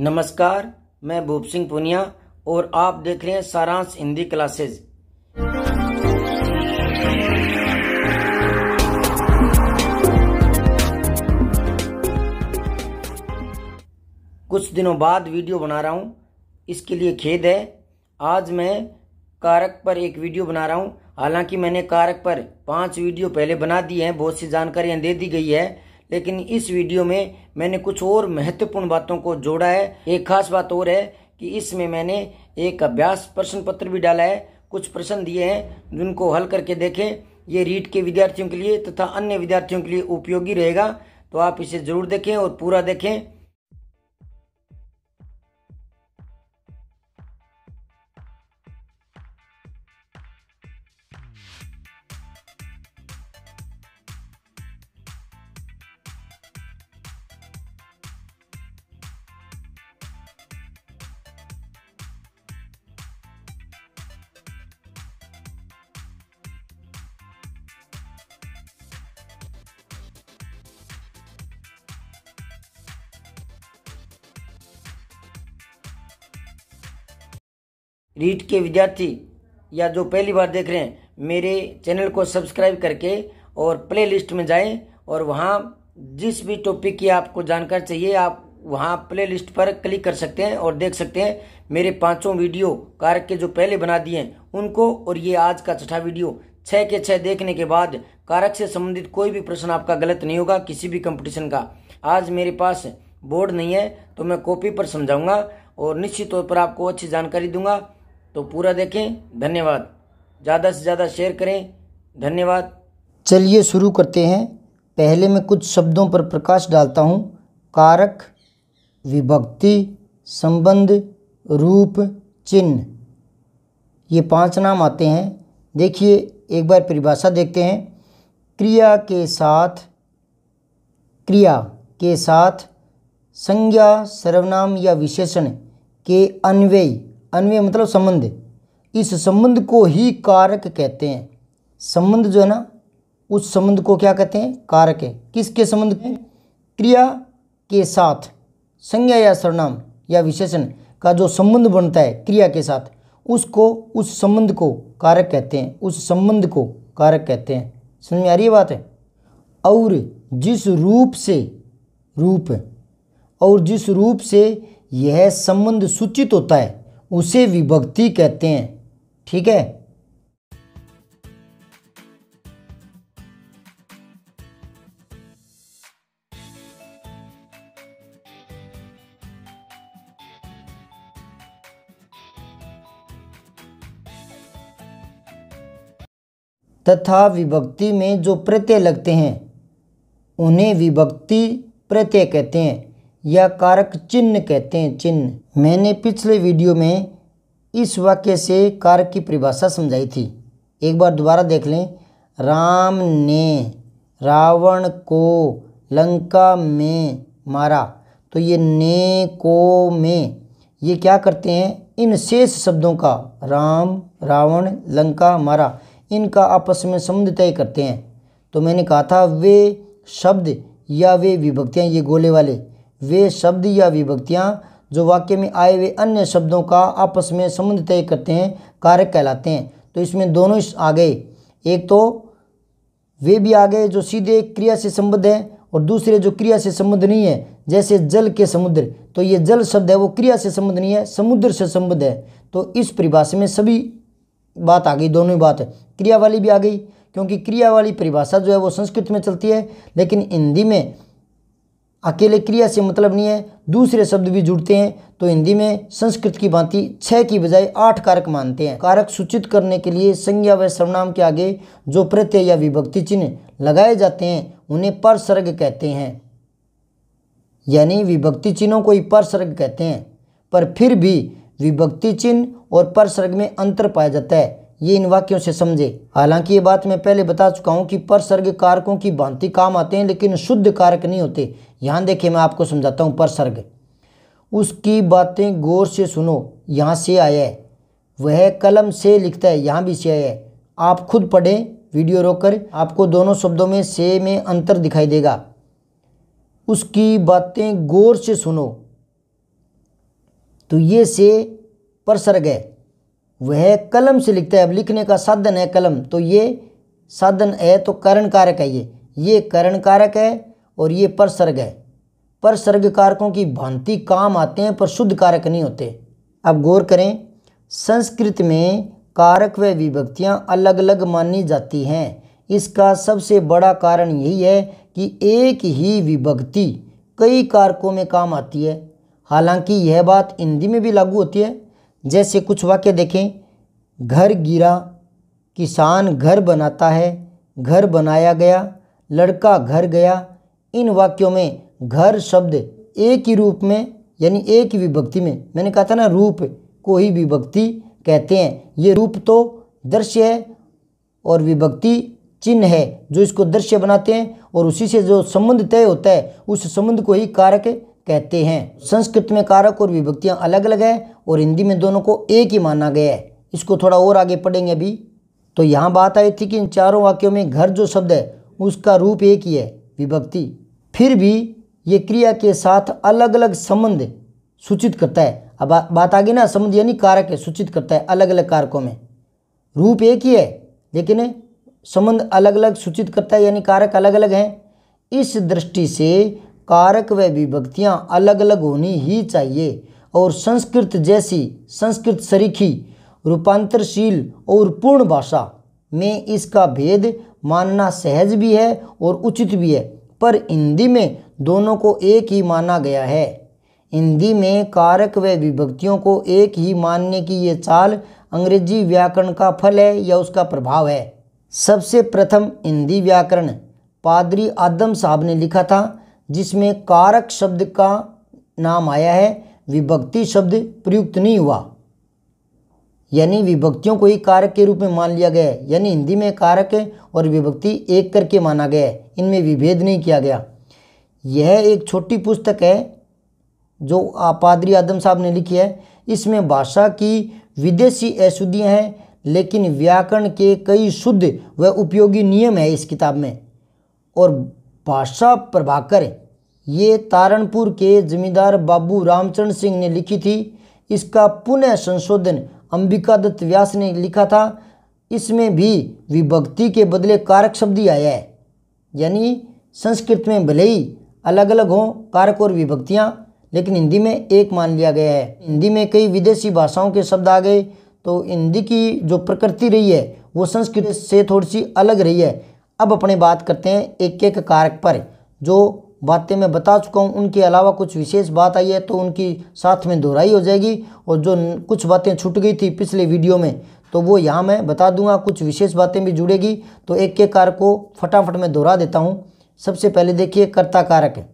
नमस्कार, मैं भूप सिंह पुनिया और आप देख रहे हैं सारांश हिंदी क्लासेज। कुछ दिनों बाद वीडियो बना रहा हूं, इसके लिए खेद है। आज मैं कारक पर एक वीडियो बना रहा हूं। हालांकि मैंने कारक पर 5 वीडियो पहले बना दी हैं, बहुत सी जानकारियां दे दी गई है, लेकिन इस वीडियो में मैंने कुछ और महत्वपूर्ण बातों को जोड़ा है। एक खास बात और है कि इसमें मैंने एक अभ्यास प्रश्न पत्र भी डाला है। कुछ प्रश्न दिए हैं जिनको हल करके देखें। ये रीट के विद्यार्थियों के लिए तथा अन्य विद्यार्थियों के लिए उपयोगी रहेगा, तो आप इसे जरूर देखें और पूरा देखें। रीट के विद्यार्थी या जो पहली बार देख रहे हैं, मेरे चैनल को सब्सक्राइब करके और प्लेलिस्ट में जाएं और वहां जिस भी टॉपिक की आपको जानकारी चाहिए आप वहां प्लेलिस्ट पर क्लिक कर सकते हैं और देख सकते हैं मेरे 5 वीडियो कारक के जो पहले बना दिए हैं उनको। और ये आज का 6ठा वीडियो 6 के 6 देखने के बाद कारक से संबंधित कोई भी प्रश्न आपका गलत नहीं होगा किसी भी कंपटीशन का। आज मेरे पास बोर्ड नहीं है तो मैं कॉपी पर समझाऊंगा और निश्चित तौर पर आपको अच्छी जानकारी दूंगा, तो पूरा देखें। धन्यवाद। ज़्यादा से ज़्यादा शेयर करें। धन्यवाद। चलिए शुरू करते हैं। पहले मैं कुछ शब्दों पर प्रकाश डालता हूँ। कारक, विभक्ति, संबंध, रूप, चिन्ह, ये 5 नाम आते हैं। देखिए एक बार परिभाषा देखते हैं। क्रिया के साथ संज्ञा, सर्वनाम या विशेषण के अन्वय मतलब संबंध, इस संबंध को ही कारक कहते हैं। संबंध जो है ना, उस संबंध को क्या कहते हैं? कारक है। किसके संबंध के? क्रिया के साथ संज्ञा या सर्वनाम या विशेषण का जो संबंध बनता है क्रिया के साथ, उस संबंध को कारक कहते हैं। उस संबंध को कारक कहते हैं। समझ में आ रही है बात है? और जिस रूप से यह संबंध सूचित होता है उसे विभक्ति कहते हैं। ठीक है। तथा विभक्ति में जो प्रत्यय लगते हैं उन्हें विभक्ति प्रत्यय कहते हैं या कारक चिन्ह कहते हैं। चिन्ह। मैंने पिछले वीडियो में इस वाक्य से कारक की परिभाषा समझाई थी, एक बार दोबारा देख लें। राम ने रावण को लंका में मारा। तो ये ने को में ये क्या करते हैं? इन शेष शब्दों का, राम, रावण, लंका, मारा, इनका आपस में संबंध तय करते हैं। तो मैंने कहा था वे शब्द या वे विभक्तियाँ, ये गोले वाले, वे शब्द या विभक्तियाँ जो वाक्य में आए हुए अन्य शब्दों का आपस में संबंध तय करते हैं, कारक कहलाते हैं। तो इसमें दोनों आ गए। एक तो वे भी आ गए जो सीधे क्रिया से संबद्ध है और दूसरे जो क्रिया से संबद्ध नहीं है, जैसे जल के समुद्र। तो ये जल शब्द है वो क्रिया से संबद्ध नहीं है, समुद्र से संबद्ध है। तो इस परिभाषा में सभी बात आ गई, दोनों ही बात है। क्रिया वाली भी आ गई क्योंकि क्रिया वाली परिभाषा जो है वो संस्कृत में चलती है, लेकिन हिंदी में अकेले क्रिया से मतलब नहीं है, दूसरे शब्द भी जुड़ते हैं। तो हिंदी में संस्कृत की भांति 6 की बजाय 8 कारक मानते हैं। कारक सूचित करने के लिए संज्ञा व सर्वनाम के आगे जो प्रत्यय या विभक्ति चिन्ह लगाए जाते हैं उन्हें परसर्ग कहते हैं। यानी विभक्ति चिन्हों को ही परसर्ग कहते हैं। पर फिर भी विभक्ति चिन्ह और परसर्ग में अंतर पाया जाता है, ये इन वाक्यों से समझे। हालांकि ये बात मैं पहले बता चुका हूँ कि परसर्ग कारकों की भांति काम आते हैं लेकिन शुद्ध कारक नहीं होते। यहाँ देखिए मैं आपको समझाता हूँ। परसर्ग, उसकी बातें गौर से सुनो, यहाँ से आया है। वह कलम से लिखता है, यहाँ भी से आया है। आप खुद पढ़ें वीडियो रोककर, आपको दोनों शब्दों में से में अंतर दिखाई देगा। उसकी बातें गौर से सुनो, तो ये से परसर्ग है, वह कलम से लिखता है। अब लिखने का साधन है कलम, तो ये साधन है तो करण कारक है, ये करण कारक है और ये परसर्ग है। परसर्ग कारकों की भांति काम आते हैं पर शुद्ध कारक नहीं होते। अब गौर करें, संस्कृत में कारक व विभक्तियां अलग अलग मानी जाती हैं। इसका सबसे बड़ा कारण यही है कि एक ही विभक्ति कई कारकों में काम आती है। हालांकि यह बात हिंदी में भी लागू होती है। जैसे कुछ वाक्य देखें, घर गिरा, किसान घर बनाता है, घर बनाया गया, लड़का घर गया। इन वाक्यों में घर शब्द एक ही रूप में यानी एक ही विभक्ति में, मैंने कहा था ना रूप को ही विभक्ति कहते हैं। ये रूप तो दृश्य है और विभक्ति चिन्ह है जो इसको दृश्य बनाते हैं, और उसी से जो संबंध तय होता है उस संबंध को ही कारक कहते हैं। संस्कृत में कारक और विभक्तियां अलग अलग है और हिंदी में दोनों को एक ही माना गया है। इसको थोड़ा और आगे पढ़ेंगे अभी। तो यहाँ बात आई थी कि इन चारों वाक्यों में घर जो शब्द है उसका रूप एक ही है, विभक्ति, फिर भी ये क्रिया के साथ अलग अलग संबंध सूचित करता है। अब बात आ गई ना, संबंध यानी कारक है, सूचित करता है अलग अलग कारकों में। रूप एक ही है लेकिन संबंध अलग अलग सूचित करता है, यानी कारक अलग अलग हैं। इस दृष्टि से कारक व विभक्तियां अलग अलग होनी ही चाहिए, और संस्कृत जैसी संस्कृत सरीखी रूपांतरशील और पूर्ण भाषा में इसका भेद मानना सहज भी है और उचित भी है। पर हिंदी में दोनों को एक ही माना गया है। हिंदी में कारक व विभक्तियों को एक ही मानने की ये चाल अंग्रेजी व्याकरण का फल है या उसका प्रभाव है। सबसे प्रथम हिंदी व्याकरण पादरी आदम साहब ने लिखा था, जिसमें कारक शब्द का नाम आया है, विभक्ति शब्द प्रयुक्त नहीं हुआ, यानी विभक्तियों को ही कारक के रूप में मान लिया गया है। यानी हिंदी में कारक और विभक्ति एक करके माना गया है, इनमें विभेद नहीं किया गया। यह एक छोटी पुस्तक है जो पादरी आदम साहब ने लिखी है। इसमें भाषा की विदेशी अशुद्धियाँ हैं, लेकिन व्याकरण के कई शुद्ध व उपयोगी नियम है इस किताब में। और भाषा प्रभाकर ये तारणपुर के जमींदार बाबू रामचरण सिंह ने लिखी थी। इसका पुनः संशोधन अंबिका दत्त व्यास ने लिखा था। इसमें भी विभक्ति के बदले कारक शब्द ही आया है। यानी संस्कृत में भले ही अलग अलग हों कारक और विभक्तियाँ, लेकिन हिंदी में एक मान लिया गया है। हिंदी में कई विदेशी भाषाओं के शब्द आ गए, तो हिंदी की जो प्रकृति रही है वो संस्कृत से थोड़ी सी अलग रही है। अब अपने बात करते हैं एक एक कारक पर। जो बातें मैं बता चुका हूँ उनके अलावा कुछ विशेष बात आई है तो उनकी साथ में दोहराई हो जाएगी, और जो कुछ बातें छूट गई थी पिछले वीडियो में तो वो यहाँ मैं बता दूंगा, कुछ विशेष बातें भी जुड़ेगी। तो एक एक कारक को फटाफट मैं दोहरा देता हूँ। सबसे पहले देखिए कर्ता कारक।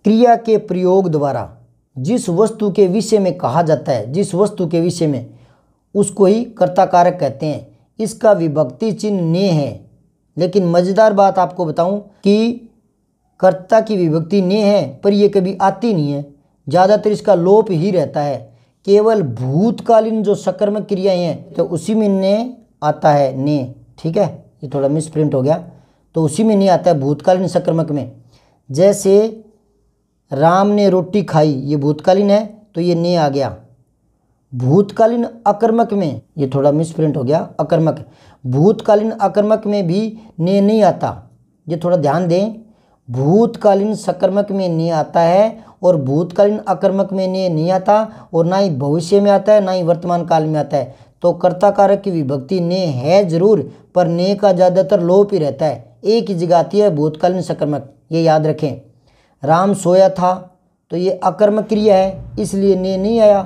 क्रिया के प्रयोग द्वारा जिस वस्तु के विषय में कहा जाता है, जिस वस्तु के विषय में, उसको ही कर्ता कारक कहते हैं। इसका विभक्ति चिन्ह ने है, लेकिन मज़ेदार बात आपको बताऊं कि कर्ता की विभक्ति ने है पर यह कभी आती नहीं है, ज़्यादातर इसका लोप ही रहता है। केवल भूतकालीन जो सकर्मक क्रियाएं हैं तो उसी में ने आता है, ने, ठीक है, ये थोड़ा मिसप्रिंट हो गया, तो उसी में नहीं आता है भूतकालीन सकर्मक में। जैसे राम ने रोटी खाई, ये भूतकालीन है तो ये ने आ गया। भूतकालीन अकर्मक में, ये थोड़ा मिसप्रिंट हो गया, अकर्मक, भूतकालीन अकर्मक में भी ने नहीं आता, ये थोड़ा ध्यान दें। भूतकालीन सकर्मक में ने आता है और भूतकालीन अकर्मक में ने नहीं आता, और ना ही भविष्य में आता है ना ही वर्तमान काल में आता है। तो कर्ता कारक की विभक्ति ने है जरूर, पर ने का ज़्यादातर लोप ही रहता है, एक ही जगह आती है भूतकालीन सकर्मक, ये याद रखें। राम सोया था तो ये अकर्मक क्रिया है इसलिए ने नहीं आया।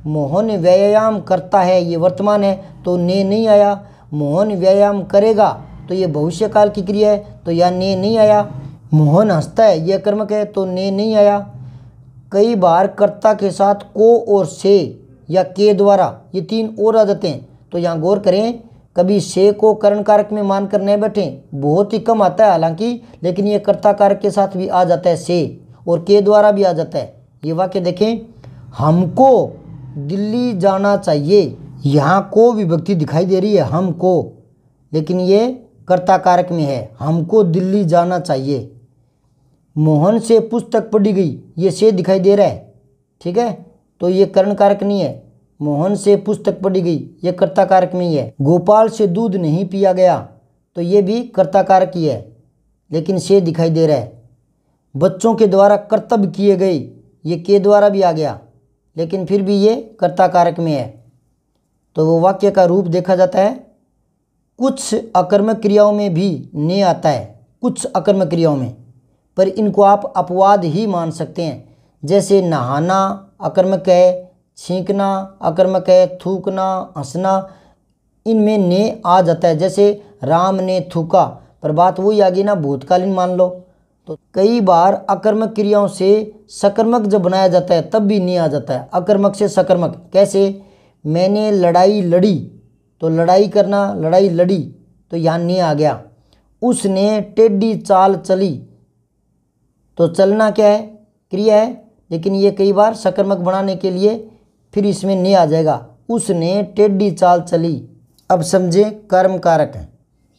मोहन व्यायाम करता है, ये वर्तमान है तो ने नहीं आया। मोहन व्यायाम करेगा तो ये भविष्यकाल की क्रिया है तो यह ने नहीं आया। मोहन हंसता है, ये अकर्मक है तो ने नहीं आया। कई बार कर्ता के साथ को और से या के द्वारा ये तीन और आ जाते हैं, तो यहाँ गौर करें, कभी से को करण कारक में मानकर नहीं बैठें, बहुत ही कम आता है हालांकि, लेकिन ये कर्ता कारक के साथ भी आ जाता है से, और के द्वारा भी आ जाता है। ये वाक्य देखें, हमको दिल्ली जाना चाहिए। यहाँ को विभक्ति दिखाई दे रही है हमको, लेकिन ये कर्ता कारक में है, हमको दिल्ली जाना चाहिए। मोहन से पुस्तक पढ़ी गई, ये से दिखाई दे रहा है, ठीक है, तो ये कर्ण कारक नहीं है। मोहन से पुस्तक पढ़ी गई, ये कर्ता कारक में ही है। गोपाल से दूध नहीं पिया गया, तो ये भी कर्ता कारक ही है, लेकिन से दिखाई दे रहा है। बच्चों के द्वारा कर्तव्य किए गए, ये के द्वारा भी आ गया, लेकिन फिर भी ये कर्ता कारक में है। तो वो वाक्य का रूप देखा जाता है। कुछ अकर्मक क्रियाओं में भी ने आता है, कुछ अकर्मक क्रियाओं में, पर इनको आप अपवाद ही मान सकते हैं। जैसे नहाना अकर्मक है, छींकना अकर्मक है, थूकना, हंसना, इनमें ने आ जाता है। जैसे राम ने थूका, पर बात वही आ गई ना, भूतकालीन मान लो। तो कई बार अकर्मक क्रियाओं से सकर्मक जब बनाया जाता है तब भी ने आ जाता है, अकर्मक से सकर्मक। कैसे, मैंने लड़ाई लड़ी, तो लड़ाई करना, लड़ाई लड़ी, तो यहाँ ने आ गया। उसने टेढ़ी चाल चली, तो चलना क्या है, क्रिया है, लेकिन ये कई बार सकर्मक बनाने के लिए फिर इसमें ने आ जाएगा, उसने टेढ़ी चाल चली। अब समझे कर्म कारक है,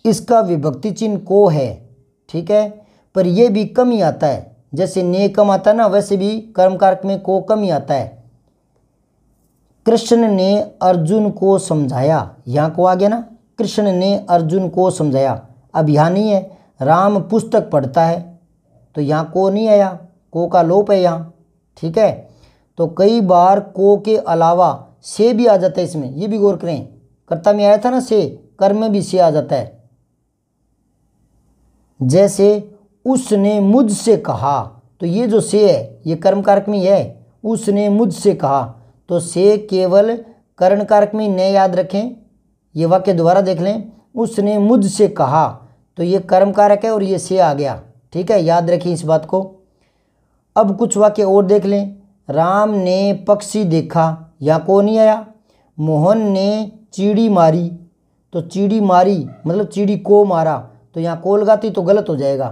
इसका विभक्ति चिन्ह को है, ठीक है, पर यह भी कम ही आता है। जैसे ने कम आता है ना, वैसे भी कर्म कारक में को कम ही आता है। कृष्ण ने अर्जुन को समझाया, यहाँ को आ गया ना, कृष्ण ने अर्जुन को समझाया। अब यहाँ नहीं है, राम पुस्तक पढ़ता है, तो यहाँ को नहीं आया, को का लोप है यहाँ, ठीक है। तो कई बार को के अलावा से भी आ जाता है इसमें, ये भी गौर करें। कर्ता में आया था ना से, कर्म में भी से आ जाता है। जैसे उसने मुझसे कहा, तो ये जो से है ये कर्म कारक में है, उसने मुझसे कहा, तो से केवल कर्ण कारक में न याद रखें। ये वाक्य दोबारा देख लें, उसने मुझसे कहा, तो ये कर्म कारक है और ये से आ गया, ठीक है, याद रखें इस बात को। अब कुछ वाक्य और देख लें। राम ने पक्षी देखा, यहाँ को नहीं आया। मोहन ने चीड़ी मारी, तो चीड़ी मारी मतलब चिड़ी को मारा, तो यहाँ को लगाती तो गलत हो जाएगा,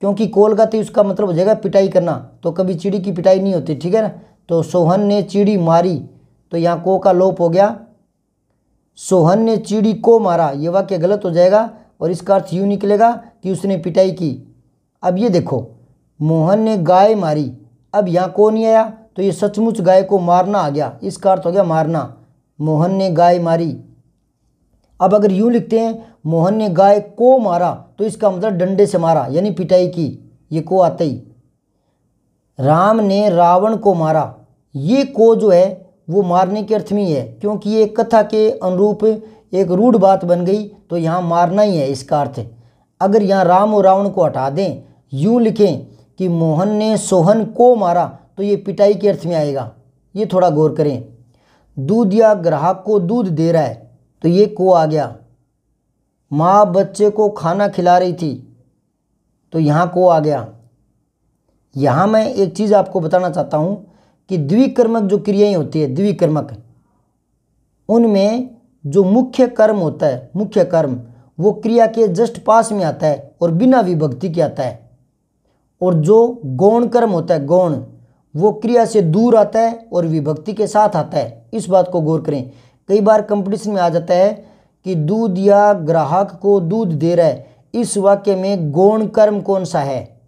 क्योंकि को लगाती उसका मतलब हो जाएगा पिटाई करना, तो कभी चिड़ी की पिटाई नहीं होती, ठीक है ना। तो सोहन ने चिड़ी मारी, तो यहाँ को का लोप हो गया, सोहन ने चिड़ी को मारा, ये वाक्य गलत हो जाएगा और इसका अर्थ यूँ निकलेगा कि उसने पिटाई की। अब ये देखो, मोहन ने गाय मारी, अब यहाँ को नहीं आया, तो ये सचमुच गाय को मारना आ गया, इसका अर्थ हो गया मारना, मोहन ने गाय मारी। अब अगर यूँ लिखते हैं मोहन ने गाय को मारा, तो इसका मतलब डंडे से मारा यानी पिटाई की, ये को आते ही। राम ने रावण को मारा, ये को जो है वो मारने के अर्थ में ही है, क्योंकि ये कथा के अनुरूप एक रूढ़ बात बन गई, तो यहाँ मारना ही है इसका अर्थ। अगर यहाँ राम और रावण को हटा दें, यूँ लिखें कि मोहन ने सोहन को मारा, तो ये पिटाई के अर्थ में आएगा, ये थोड़ा गौर करें। दूध या ग्राहक को दूध दे रहा है, तो ये को आ गया। माँ बच्चे को खाना खिला रही थी, तो यहाँ को आ गया। यहाँ मैं एक चीज़ आपको बताना चाहता हूँ कि द्विकर्मक जो क्रियाएं होती है, द्विकर्मक, उनमें जो मुख्य कर्म होता है, मुख्य कर्म वो क्रिया के जस्ट पास में आता है और बिना विभक्ति के आता है, और जो गौण कर्म होता है, गौण, वो क्रिया से दूर आता है और विभक्ति के साथ आता है। इस बात को गौर करें। कई बार कंपटीशन में आ जाता है कि दूध या ग्राहक को दूध दे रहा है, इस वाक्य में गौण कर्म कौन सा है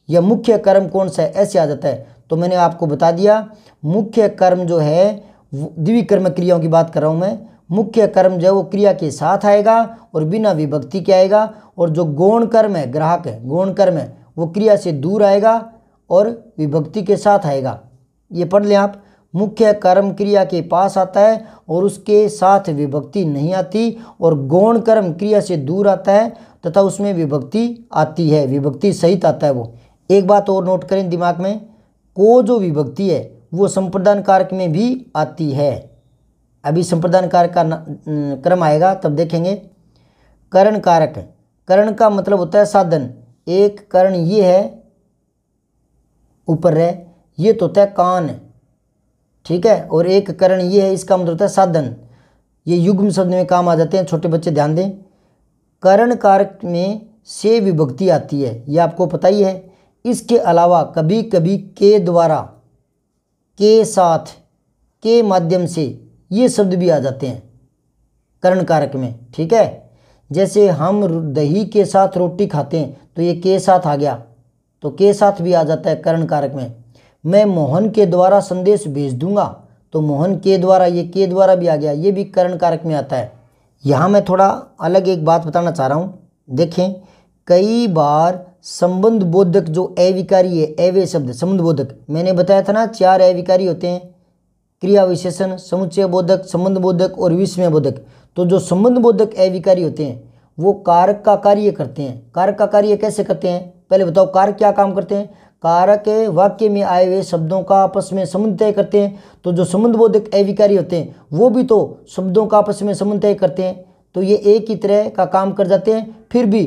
या मुख्य कर्म कौन सा है, ऐसे आ जाता है। तो मैंने आपको बता दिया, मुख्य कर्म जो है, द्विकर्म क्रियाओं की बात कर रहा हूँ मैं, मुख्य कर्म जो है वो क्रिया के साथ आएगा और बिना विभक्ति के आएगा, और जो गौण कर्म है, ग्राहक है, गौण कर्म है, वो क्रिया से दूर आएगा और विभक्ति के साथ आएगा। ये पढ़ लें आप, मुख्य कर्म क्रिया के पास आता है और उसके साथ विभक्ति नहीं आती, और गौण कर्म क्रिया से दूर आता है तथा उसमें विभक्ति आती है, विभक्ति सहित आता है वो। एक बात और नोट करें दिमाग में, को जो विभक्ति है वो संप्रदान कारक में भी आती है। अभी संप्रदान कारक का क्रम आएगा तब देखेंगे। करण कारक, करण का मतलब होता है साधन। एक करण ये है ऊपर है, ये तो होता है कान, ठीक है, और एक करण ये है, इसका मतलब होता है साधन। ये युग्म शब्द में काम आ जाते हैं, छोटे बच्चे ध्यान दें। करण कारक में से विभक्ति आती है, ये आपको पता ही है। इसके अलावा कभी कभी के द्वारा, के साथ के माध्यम से ये शब्द भी आ जाते हैं करण कारक में। ठीक है, जैसे हम दही के साथ रोटी खाते हैं तो ये के साथ आ गया, तो के साथ भी आ जाता है करण कारक में। मैं मोहन के द्वारा संदेश भेज दूंगा, तो मोहन के द्वारा, ये के द्वारा भी आ गया, ये भी करण कारक में आता है। यहाँ मैं थोड़ा अलग एक बात बताना चाह रहा हूँ। देखें, कई बार संबंध बोधक जो अविकारी है, अव्यय शब्द संबंध बोधक, मैंने बताया था ना 4 अविकारी होते हैं, क्रिया विशेषण, समुच्चय बोधक, संबंध बोधक और विस्मय बोधक। तो जो संबंध बोधक अविकारी होते हैं वो कारक का कार्य करते हैं। कारक का कार्य कैसे करते हैं, पहले बताओ, कारक क्या काम करते हैं? कारक वाक्य में आए हुए शब्दों का आपस में संबंध तय करते हैं। तो जो संबंध बोधक अविकारी होते हैं वो भी तो शब्दों का आपस में संबंध तय करते हैं, तो ये एक ही तरह का काम कर जाते हैं। फिर भी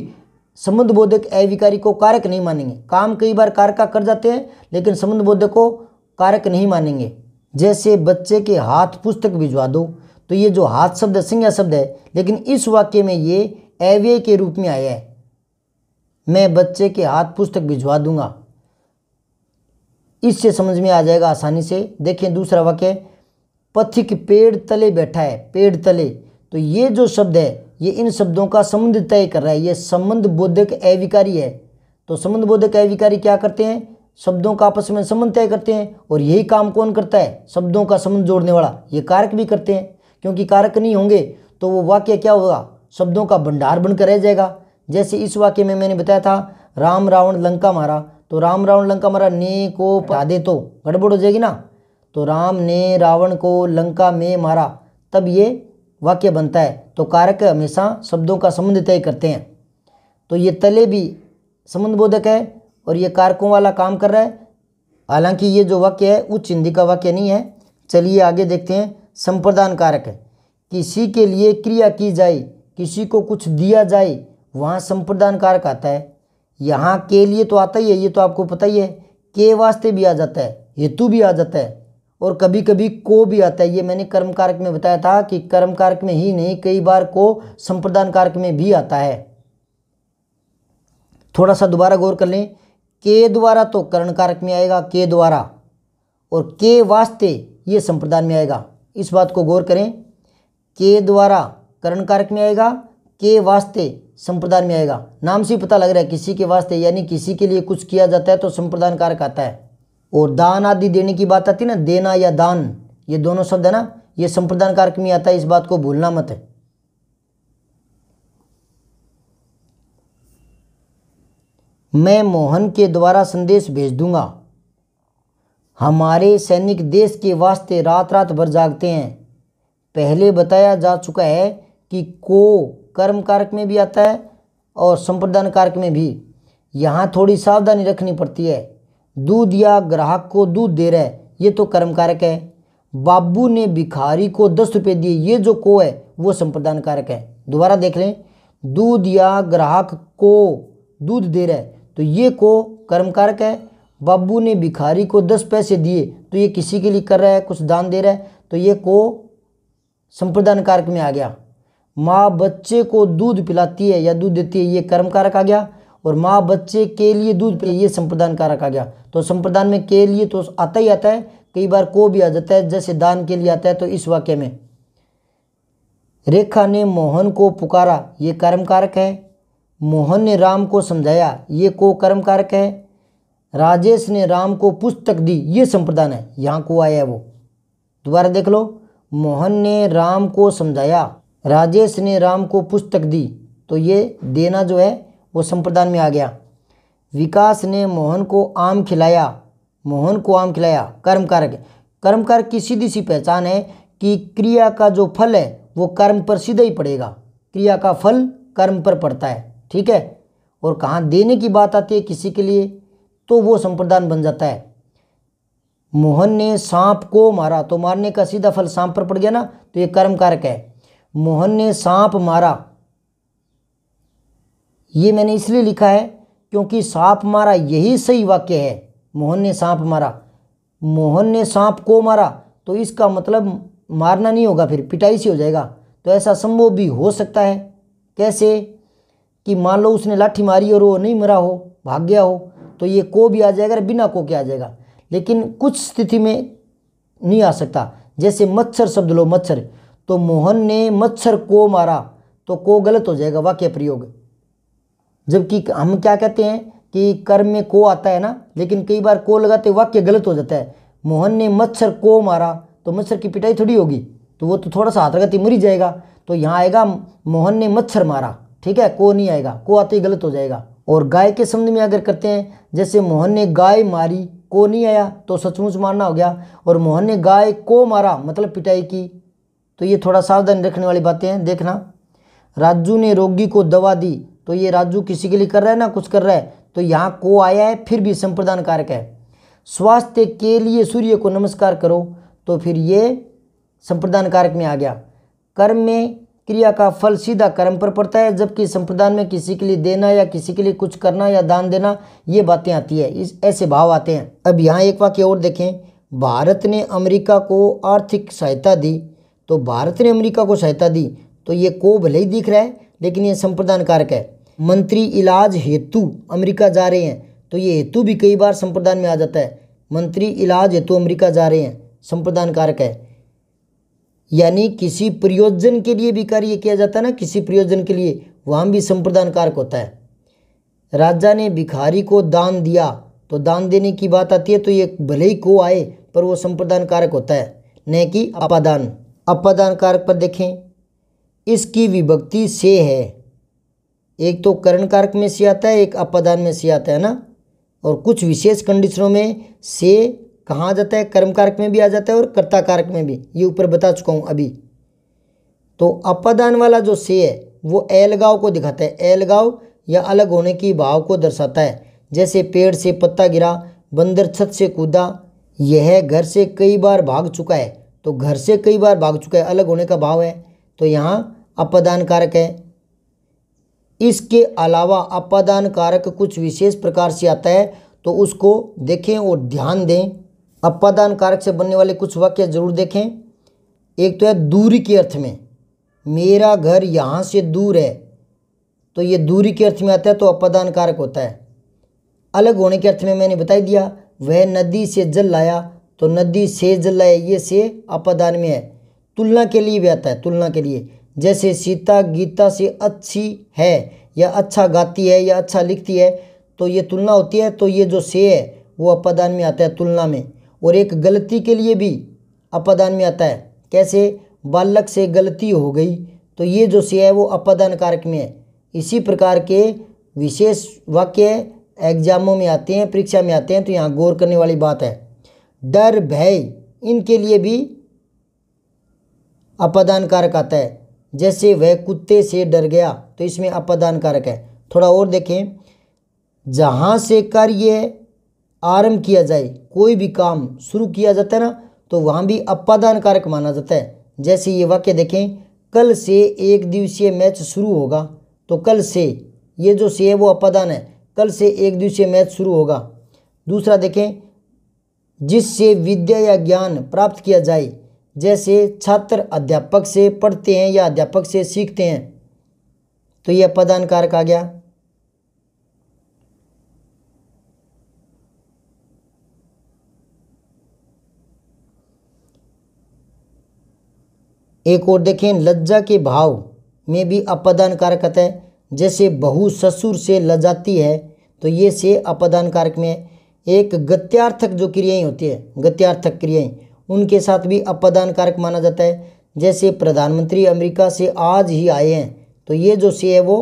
संबंध बोधक अविकारी को कारक नहीं मानेंगे। काम कई बार कारक का कर जाते हैं लेकिन संबंध बोधक को कारक नहीं मानेंगे। जैसे बच्चे के हाथ पुस्तक भिजवा दो, तो ये जो हाथ शब्द संज्ञा शब्द है, लेकिन इस वाक्य में ये अव्यय के रूप में आया है। मैं बच्चे के हाथ पुस्तक भिजवा दूंगा, इससे समझ में आ जाएगा आसानी से। देखें दूसरा वाक्य, पथिक पेड़ तले बैठा है, पेड़ तले, तो ये जो शब्द है ये इन शब्दों का संबंध तय कर रहा है, ये संबंध बोधक अविकारी है। तो संबंध बोधक अविकारी क्या करते हैं? शब्दों का आपस में संबंध तय करते हैं। और यही काम कौन करता है? शब्दों का संबंध जोड़ने वाला, ये कारक भी करते हैं। क्योंकि कारक नहीं होंगे तो वो वाक्य क्या होगा? शब्दों का भंडार बनकर रह जाएगा। जैसे इस वाक्य में मैंने बताया था, राम रावण लंका मारा, तो राम रावण लंका मारा ने को हटा दे तो गड़बड़ हो जाएगी ना। तो राम ने रावण को लंका में मारा, तब ये वाक्य बनता है। तो कारक हमेशा शब्दों का संबंध तय करते हैं। तो ये तले भी संबंध बोधक है और ये कारकों वाला काम कर रहा है। हालांकि ये जो वाक्य है उच्च हिंदी का वाक्य नहीं है। चलिए आगे देखते हैं। संप्रदान कारक है, किसी के लिए क्रिया की जाए, किसी को कुछ दिया जाए, वहाँ संप्रदान कारक आता है। यहाँ के लिए तो आता ही है, ये तो आपको पता ही है। के वास्ते भी आ जाता है, हेतु भी आ जाता है और कभी कभी को भी आता है। ये मैंने कर्म कारक में बताया था कि कर्म कारक में ही नहीं, कई बार को संप्रदान कारक में भी आता है। थोड़ा सा दोबारा गौर कर लें। के द्वारा तो कर्ण कारक में आएगा, के द्वारा, और के वास्ते ये संप्रदान में आएगा। इस बात को गौर करें, के द्वारा कर्ण कारक में आएगा, के वास्ते संप्रदान में आएगा। नाम से पता लग रहा है किसी के वास्ते, यानी किसी के लिए कुछ किया जाता है तो संप्रदान कारक आता है। और दान आदि देने की बात आती है ना, देना या दान, ये दोनों शब्द है ना, ये संप्रदान कारक में आता है। इस बात को भूलना मत है। मैं मोहन के द्वारा संदेश भेज दूंगा। हमारे सैनिक देश के वास्ते रात रात भर जागते हैं। पहले बताया जा चुका है कि को कर्म कारक में भी आता है और संप्रदान कारक में भी। यहाँ थोड़ी सावधानी रखनी पड़ती है। दूध या ग्राहक को दूध दे रहा है, ये तो कर्म कारक है। बाबू ने भिखारी को 10 रुपये दिए, ये जो को है वो संप्रदान कारक है। दोबारा देख लें, दूध या ग्राहक को दूध दे रहा है, तो ये को कर्म कारक है। बाबू ने भिखारी को 10 पैसे दिए, तो ये किसी के लिए कर रहा है, कुछ दान दे रहा है, तो ये को संप्रदान कारक में आ गया। माँ बच्चे को दूध पिलाती है या दूध देती है, ये कर्म कारक आ गया। और माँ बच्चे के लिए दूध पिलाती है, ये संप्रदान कारक आ गया। तो संप्रदान में के लिए तो आता ही आता है, कई बार को भी आ जाता है, जैसे दान के लिए आता है। तो इस वाक्य में रेखा ने मोहन को पुकारा, ये कर्म कारक है। मोहन ने राम को समझाया, ये को कर्म कारक है। राजेश ने राम को पुस्तक दी, ये संप्रदान है, यहाँ को आया है वो। दोबारा देख लो, मोहन ने राम को समझाया, राजेश ने राम को पुस्तक दी, तो ये देना जो है वो संप्रदान में आ गया। विकास ने मोहन को आम खिलाया, मोहन को आम खिलाया, कर्म कारक है। कर्म कारक की सीधी सी पहचान है कि क्रिया का जो फल है वो कर्म पर सीधा ही पड़ेगा, क्रिया का फल कर्म पर पड़ता है। ठीक है, और कहाँ देने की बात आती है किसी के लिए, तो वो संप्रदान बन जाता है। मोहन ने सांप को मारा, तो मारने का सीधा फल सांप पर पड़ गया ना, तो ये कर्म कारक है। मोहन ने सांप मारा, ये मैंने इसलिए लिखा है क्योंकि सांप मारा यही सही वाक्य है। मोहन ने सांप मारा, मोहन ने सांप को मारा, तो इसका मतलब मारना नहीं होगा, फिर पिटाई से हो जाएगा। तो ऐसा संभव भी हो सकता है। कैसे कि मान लो उसने लाठी मारी और वो नहीं मरा हो, भाग गया हो, तो ये को भी आ जाएगा, बिना को के आ जाएगा। लेकिन कुछ स्थिति में नहीं आ सकता, जैसे मच्छर शब्द लो, मच्छर, तो मोहन ने मच्छर को मारा, तो को गलत हो जाएगा वाक्य प्रयोग। जबकि हम क्या कहते हैं कि कर्म में को आता है ना, लेकिन कई बार को लगाते वाक्य गलत हो जाता है। मोहन ने मच्छर को मारा, तो मच्छर की पिटाई थोड़ी होगी, तो वो तो थोड़ा सा हाथ लगाते मर ही जाएगा। तो यहाँ आएगा मोहन ने मच्छर मारा, ठीक है, को नहीं आएगा, को आते ही गलत हो जाएगा। और गाय के संबंध में अगर करते हैं, जैसे मोहन ने गाय मारी, को नहीं आया तो सचमुच मारना हो गया। और मोहन ने गाय को मारा मतलब पिटाई की, तो ये थोड़ा सावधान रखने वाली बातें हैं। देखना, राजू ने रोगी को दवा दी, तो ये राजू किसी के लिए कर रहा है ना, कुछ कर रहा है, तो यहाँ को आया है, फिर भी संप्रदान कारक है। स्वास्थ्य के लिए सूर्य को नमस्कार करो, तो फिर ये संप्रदान कारक में आ गया। कर्म में क्रिया का फल सीधा कर्म पर पड़ता है, जबकि संप्रदान में किसी के लिए देना या किसी के लिए कुछ करना या दान देना, ये बातें आती है, इस ऐसे भाव आते हैं। अब यहाँ एक वाक्य और देखें, भारत ने अमेरिका को आर्थिक सहायता दी, तो भारत ने अमेरिका को सहायता दी, तो ये को भले ही दिख रहा है लेकिन ये संप्रदान कारक है। मंत्री इलाज हेतु अमेरिका जा रहे हैं, तो ये हेतु भी कई बार संप्रदान में आ जाता है। मंत्री इलाज हेतु अमेरिका जा रहे हैं, संप्रदान कारक है। यानी किसी प्रयोजन के लिए भी कार्य किया जाता है ना, किसी प्रयोजन के लिए, वहाँ भी संप्रदान कारक होता है। राजा ने भिखारी को दान दिया, तो दान देने की बात आती है, तो ये भले ही को आए पर वो संप्रदान कारक होता है, न कि अपादान। अपादान कारक पर देखें, इसकी विभक्ति से है, एक तो करण कारक में से आता है, एक अपादान में से आता है ना। और कुछ विशेष कंडीशनों में से कहाँ आ जाता है, कर्म कारक में भी आ जाता है और कर्ता कारक में भी, ये ऊपर बता चुका हूँ अभी। तो अपादान वाला जो से है वो अलगाव को दिखाता है, अलगाव या अलग होने की भाव को दर्शाता है। जैसे पेड़ से पत्ता गिरा, बंदर छत से कूदा, यह घर से कई बार भाग चुका है, तो घर से कई बार भाग चुका है, अलग होने का भाव है, तो यहाँ अपादान कारक है। इसके अलावा अपादान कारक कुछ विशेष प्रकार से आता है, तो उसको देखें और ध्यान दें। अपादान कारक से बनने वाले कुछ वाक्य जरूर देखें। एक तो है दूरी के अर्थ में, मेरा घर यहाँ से दूर है, तो ये दूरी के अर्थ में आता है, तो अपादान कारक होता है। अलग होने के अर्थ में मैंने बता दिया, वह नदी से जल लाया, तो नदी से जल लाया, ये से अपादान में है। तुलना के लिए भी आता है, तुलना के लिए, जैसे सीता गीता से अच्छी है, या अच्छा गाती है, या अच्छा लिखती है, तो ये तुलना होती है, तो ये जो से है वो अपादान में आता है, तुलना में। और एक गलती के लिए भी अपादान में आता है, कैसे, बालक से गलती हो गई, तो ये जो से है वो अपादान कारक में है। इसी प्रकार के विशेष वाक्य एग्जामों में आते हैं, परीक्षा में आते हैं, तो यहाँ गौर करने वाली बात है। डर, भय, इनके लिए भी अपादान कारक आता है, जैसे वह कुत्ते से डर गया, तो इसमें अपादान कारक है। थोड़ा और देखें, जहाँ से कार्य आरंभ किया जाए, कोई भी काम शुरू किया जाता है ना, तो वहाँ भी अपादान कारक माना जाता है। जैसे ये वाक्य देखें, कल से एक दिवसीय मैच शुरू होगा, तो कल से, ये जो से है वो अपादान है, कल से एक दिवसीय मैच शुरू होगा। दूसरा देखें, जिससे विद्या या ज्ञान प्राप्त किया जाए, जैसे छात्र अध्यापक से पढ़ते हैं या अध्यापक से सीखते हैं, तो ये अपादान कारक आ गया। एक और देखें, लज्जा के भाव में भी अपादान कारक आता है, जैसे बहू ससुर से लजाती है, तो ये से अपादान कारक में है। एक गत्यार्थक जो क्रियाएं होती है, गत्यार्थक क्रियाएं, उनके साथ भी अपादान कारक माना जाता है। जैसे प्रधानमंत्री अमेरिका से आज ही आए हैं, तो ये जो से है वो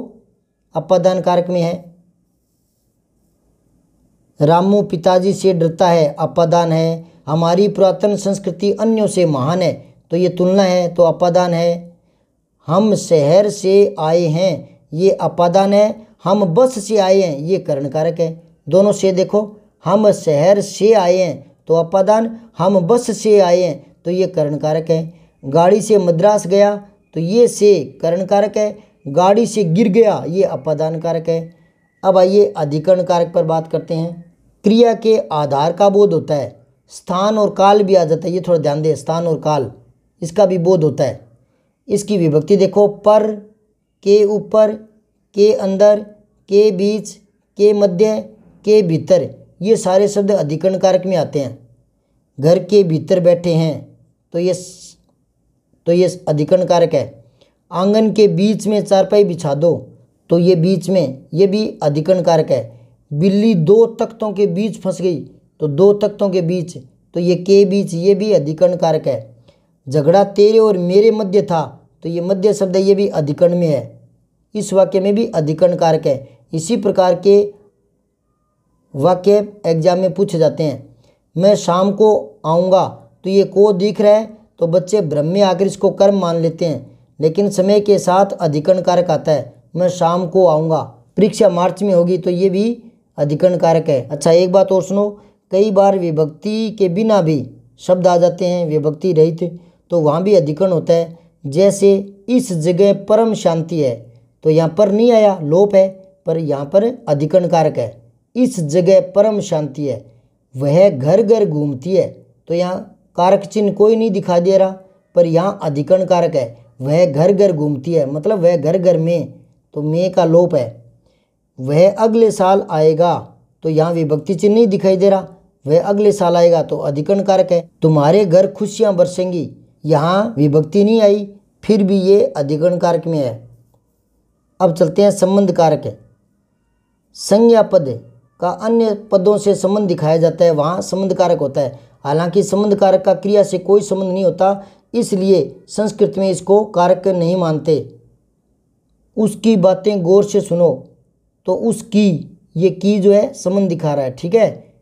अपादान कारक में है। रामू पिताजी से डरता है, अपादान है। हमारी पुरातन संस्कृति अन्यों से महान है, तो ये तुलना है, तो अपादान है। हम शहर से आए हैं, ये अपादान है। हम बस से आए हैं, ये करण कारक है। दोनों से देखो, हम शहर से आए हैं तो अपादान, हम बस से आए हैं तो ये करण कारक है। गाड़ी से मद्रास गया, तो ये से करण कारक है। गाड़ी से गिर गया, ये अपादान कारक है। अब आइए अधिकरण कारक पर बात करते हैं। क्रिया के आधार का बोध होता है, स्थान और काल भी आ जाता है, ये थोड़ा ध्यान दें, स्थान और काल, इसका भी बोध होता है। इसकी विभक्ति देखो, पर, के ऊपर, के अंदर, के बीच, के मध्य, के भीतर, ये सारे शब्द अधिकरण कारक में आते हैं। घर के भीतर बैठे हैं, तो ये अधिकरण कारक है। आंगन के बीच में चारपाई बिछा दो, तो ये बीच में, ये भी अधिकरण कारक है। बिल्ली दो तख्तों के बीच फंस गई, तो दो तख्तों के बीच, तो ये के बीच, ये भी अधिकरण कारक है। झगड़ा तेरे और मेरे मध्य था, तो ये मध्य शब्द है, ये भी अधिकरण में है। इस वाक्य में भी अधिकरण कारक है। इसी प्रकार के वाक्य एग्जाम में पूछे जाते हैं। मैं शाम को आऊँगा, तो ये को दिख रहा है, तो बच्चे भ्रम में आकर इसको कर्म मान लेते हैं, लेकिन समय के साथ अधिकरण कारक आता है। मैं शाम को आऊँगा, परीक्षा मार्च में होगी, तो ये भी अधिकरण कारक है। अच्छा, एक बात और सुनो, कई बार विभक्ति के बिना भी शब्द आ जाते हैं, विभक्ति रहित, तो वहाँ भी अधिकरण होता है। जैसे इस जगह परम शांति है, तो यहाँ पर नहीं आया, लोप है, पर यहाँ पर अधिकरण कारक है। इस जगह परम शांति है। वह घर घर घूमती है, तो यहाँ कारक चिन्ह कोई नहीं दिखाई दे रहा, पर यहाँ अधिकरण कारक है। वह घर घर घूमती है, मतलब वह घर घर में, तो में का लोप है। वह अगले साल आएगा, तो यहाँ विभक्ति चिन्ह नहीं दिखाई दे रहा, वह अगले साल आएगा, तो अधिकरण कारक है। तुम्हारे घर खुशियाँ बरसेंगी, यहाँ विभक्ति नहीं आई, फिर भी ये अधिकरण कारक में है। अब चलते हैं संबंध कारक है। संज्ञा पद का अन्य पदों से संबंध दिखाया जाता है, वहाँ संबंध कारक होता है। हालांकि संबंध कारक का क्रिया से कोई संबंध नहीं होता, इसलिए संस्कृत में इसको कारक नहीं मानते। उसकी बातें गौर से सुनो, तो उसकी, ये की जो है संबंध दिखा रहा है, ठीक है।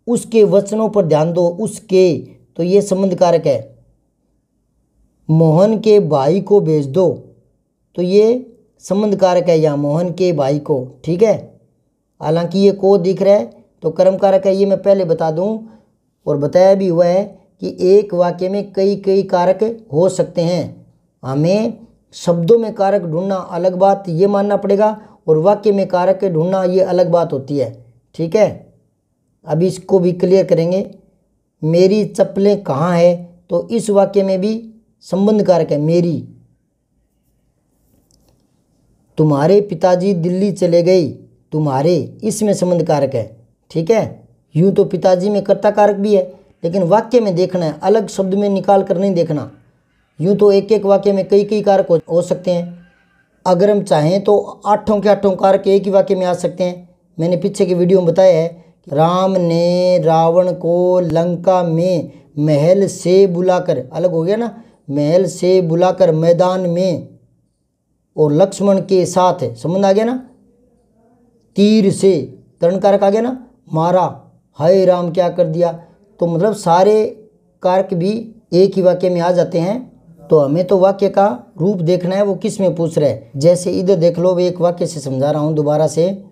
उसके वचनों पर ध्यान दो, उसके, तो ये संबंध कारक है। मोहन के भाई को भेज दो, तो ये संबंध कारक है, यहाँ मोहन के भाई को, ठीक है। हालांकि ये को दिख रहा है, तो कर्म कारक है, ये मैं पहले बता दूं, और बताया भी हुआ है कि एक वाक्य में कई कई कारक हो सकते हैं। हमें शब्दों में कारक ढूंढना अलग बात, ये मानना पड़ेगा, और वाक्य में कारक ढूंढना ये अलग बात होती है, ठीक है। अब इसको भी क्लियर करेंगे। मेरी चप्पलें कहाँ है, तो इस वाक्य में भी संबंध कारक है, मेरी। तुम्हारे पिताजी दिल्ली चले गए, तुम्हारे, इसमें संबंध कारक है, ठीक है। यूँ तो पिताजी में कर्ता कारक भी है, लेकिन वाक्य में देखना है, अलग शब्द में निकाल कर नहीं देखना। यूँ तो एक एक वाक्य में कई कई कारक हो सकते हैं। अगर हम चाहें तो आठों के आठों कारक एक ही वाक्य में आ सकते हैं। मैंने पीछे के वीडियो में बताया है, राम ने रावण को लंका में महल से बुलाकर, अलग हो गया ना, महल से बुलाकर मैदान में, और लक्ष्मण के साथ संबंध आ गया ना, तीर से कर्ण कारक आ गया ना, मारा, हाय राम क्या कर दिया, तो मतलब सारे कारक भी एक ही वाक्य में आ जाते हैं। तो हमें तो वाक्य का रूप देखना है, वो किस में पूछ रहा है। जैसे इधर देख लो, एक वाक्य से समझा रहा हूँ दोबारा से।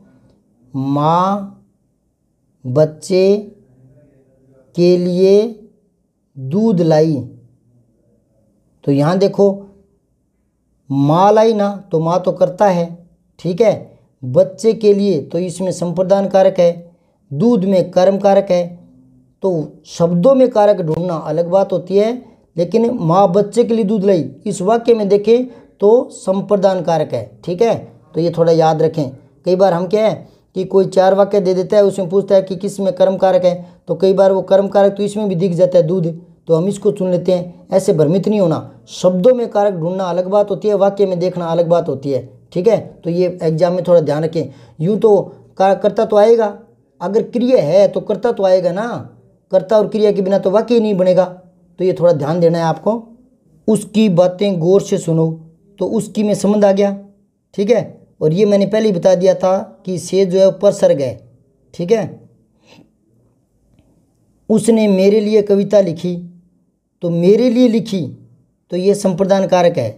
माँ बच्चे के लिए दूध लाई, तो यहाँ देखो माँ लाई ना, तो माँ तो करता है, ठीक है। बच्चे के लिए, तो इसमें संप्रदान कारक है। दूध में कर्म कारक है। तो शब्दों में कारक ढूंढना अलग बात होती है, लेकिन माँ बच्चे के लिए दूध लाई, इस वाक्य में देखें तो संप्रदान कारक है, ठीक है। तो ये थोड़ा याद रखें। कई बार हम क्या है कि कोई चार वाक्य दे देता है, उसमें पूछता है कि किस में कर्म कारक है, तो कई बार वो कर्म कारक तो इसमें भी दिख जाता है, दूध, तो हम इसको चुन लेते हैं। ऐसे भ्रमित नहीं होना। शब्दों में कारक ढूंढना अलग बात होती है, वाक्य में देखना अलग बात होती है, ठीक है। तो ये एग्जाम में थोड़ा ध्यान रखें। यूँ तो कर्ता तो आएगा, अगर क्रिया है तो कर्ता तो आएगा ना, कर्ता और क्रिया के बिना तो वाक्य ही नहीं बनेगा, तो ये थोड़ा ध्यान देना है आपको। उसकी बातें गौर से सुनो, तो उसकी में संबंध आ गया, ठीक है। और ये मैंने पहले ही बता दिया था कि से जो है उपसर्ग है, ठीक है। उसने मेरे लिए कविता लिखी, तो मेरे लिए लिखी, तो ये संप्रदान कारक है।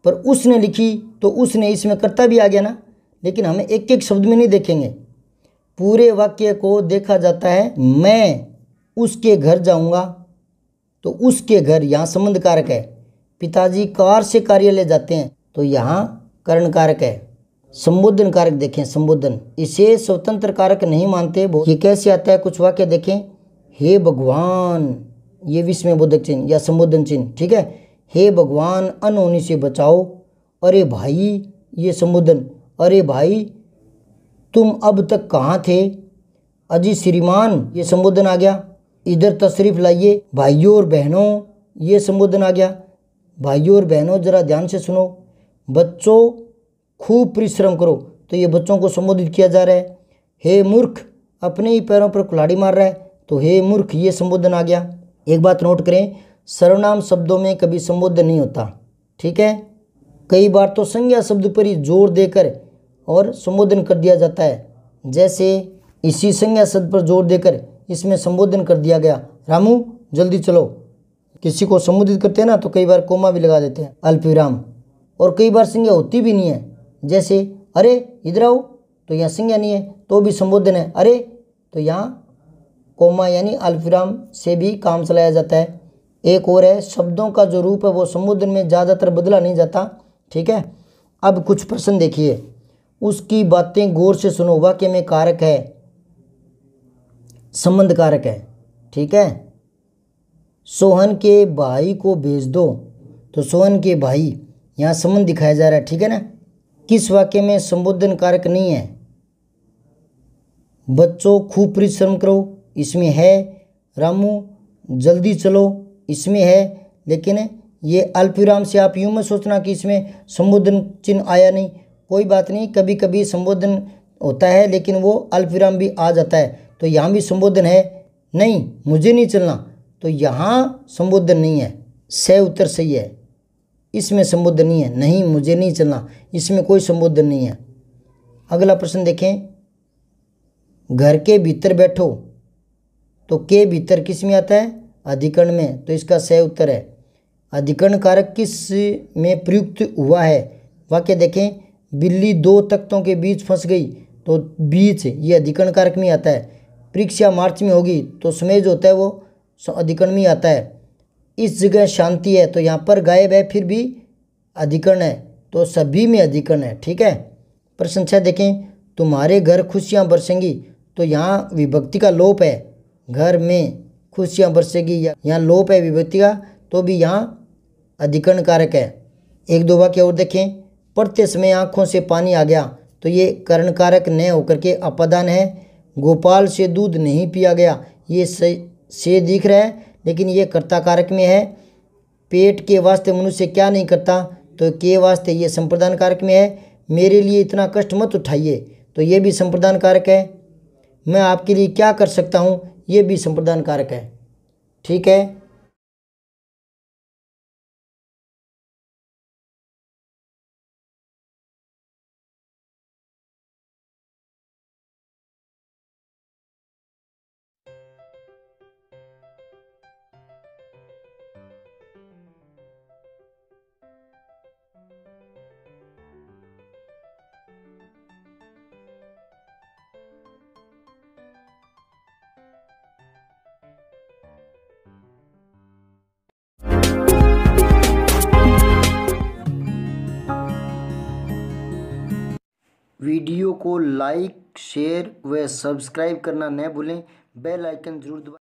पर उसने लिखी, तो उसने, इसमें कर्ता भी आ गया ना, लेकिन हमें एक एक शब्द में नहीं देखेंगे, पूरे वाक्य को देखा जाता है। मैं उसके घर जाऊंगा, तो उसके घर यहाँ संबंध कारक है। पिताजी कार से कार्यालय जाते हैं, तो यहाँ कर्ण कारक है। संबोधन कारक देखें, संबोधन, इसे स्वतंत्र कारक नहीं मानते। ये कैसे आता है, कुछ वाक्य देखें। हे भगवान, ये विस्मयबोधक चिन्ह या संबोधन चिन्ह, ठीक है। हे भगवान अनहोनी से बचाओ। अरे भाई, ये संबोधन, अरे भाई तुम अब तक कहाँ थे। अजी श्रीमान, ये संबोधन आ गया। इधर तशरीफ लाइए। भाइयों और बहनों, ये संबोधन आ गया। भाइयों और बहनों जरा ध्यान से सुनो, बच्चों खूब परिश्रम करो, तो ये बच्चों को संबोधित किया जा रहा है। हे मूर्ख, अपने ही पैरों पर कुल्हाड़ी मार रहा है, तो हे मूर्ख ये संबोधन आ गया। एक बात नोट करें, सर्वनाम शब्दों में कभी संबोधन नहीं होता, ठीक है। कई बार तो संज्ञा शब्द पर ही जोर देकर और संबोधन कर दिया जाता है, जैसे इसी संज्ञा शब्द पर जोर देकर इसमें संबोधन कर दिया गया, रामू जल्दी चलो। किसी को संबोधित करते हैं ना तो कई बार कोमा भी लगा देते हैं, अल्पविराम। और कई बार संज्ञा होती भी नहीं है, जैसे अरे इधर आओ, तो यहाँ संज्ञा नहीं है तो भी संबोधन है, अरे, तो यहाँ कोमा यानी अल्पविराम से भी काम चलाया जाता है। एक और है, शब्दों का जो रूप है वो संबोधन में ज़्यादातर बदला नहीं जाता, ठीक है। अब कुछ प्रश्न देखिए, उसकी बातें गौर से सुनो। वाक्य में कारक है, संबंध कारक है, ठीक है। सोहन के भाई को भेज दो, तो सोहन के भाई यहाँ संबंध दिखाया जा रहा है, ठीक है ना। किस वाक्य में संबोधन कारक नहीं है? बच्चों खूब परिश्रम करो, इसमें है। रामू जल्दी चलो, इसमें है। लेकिन ये अल्पविराम से आप यूँ मत सोचना कि इसमें संबोधन चिन्ह आया नहीं, कोई बात नहीं, कभी कभी संबोधन होता है लेकिन वो अल्पविराम भी आ जाता है। तो यहाँ भी संबोधन है, नहीं मुझे नहीं चलना, तो यहाँ संबोधन नहीं है, स उत्तर सही है। इसमें संबोधन नहीं है, नहीं मुझे नहीं चलना, इसमें कोई संबोधन नहीं है। अगला प्रश्न देखें, घर के भीतर बैठो, तो के भीतर किस में आता है? अधिकरण में, तो इसका सही उत्तर है। अधिकरण कारक किस में प्रयुक्त हुआ है? वाक्य देखें, बिल्ली दो तख्तों के बीच फंस गई, तो बीच ये अधिकरण कारक में आता है। परीक्षा मार्च में होगी, तो समय जो होता है वो अधिकरण में आता है। इस जगह शांति है, तो यहाँ पर गायब है, फिर भी अधिकरण है, तो सभी में अधिकरण है, ठीक है। प्रश्न 6 देखें, तुम्हारे घर खुशियाँ बरसेंगी, तो यहाँ विभक्ति का लोप है, घर में खुशियाँ बरसेगी, यहाँ लोप है विभक्ति का, तो भी यहाँ अधिकरण कारक है। एक दो वाक्य और देखें, पढ़ते समय आँखों से पानी आ गया, तो ये करण कारक न होकर के अपादान है। गोपाल से दूध नहीं पिया गया, ये से दिख रहा है लेकिन ये कर्ता कारक में है। पेट के वास्ते मनुष्य क्या नहीं करता, तो के वास्ते ये संप्रदान कारक में है। मेरे लिए इतना कष्ट मत उठाइए, तो ये भी संप्रदान कारक है। मैं आपके लिए क्या कर सकता हूँ, ये भी संप्रदान कारक है, ठीक है। वीडियो को लाइक, शेयर व सब्सक्राइब करना न भूलें। बेल आइकन जरूर दबाएं।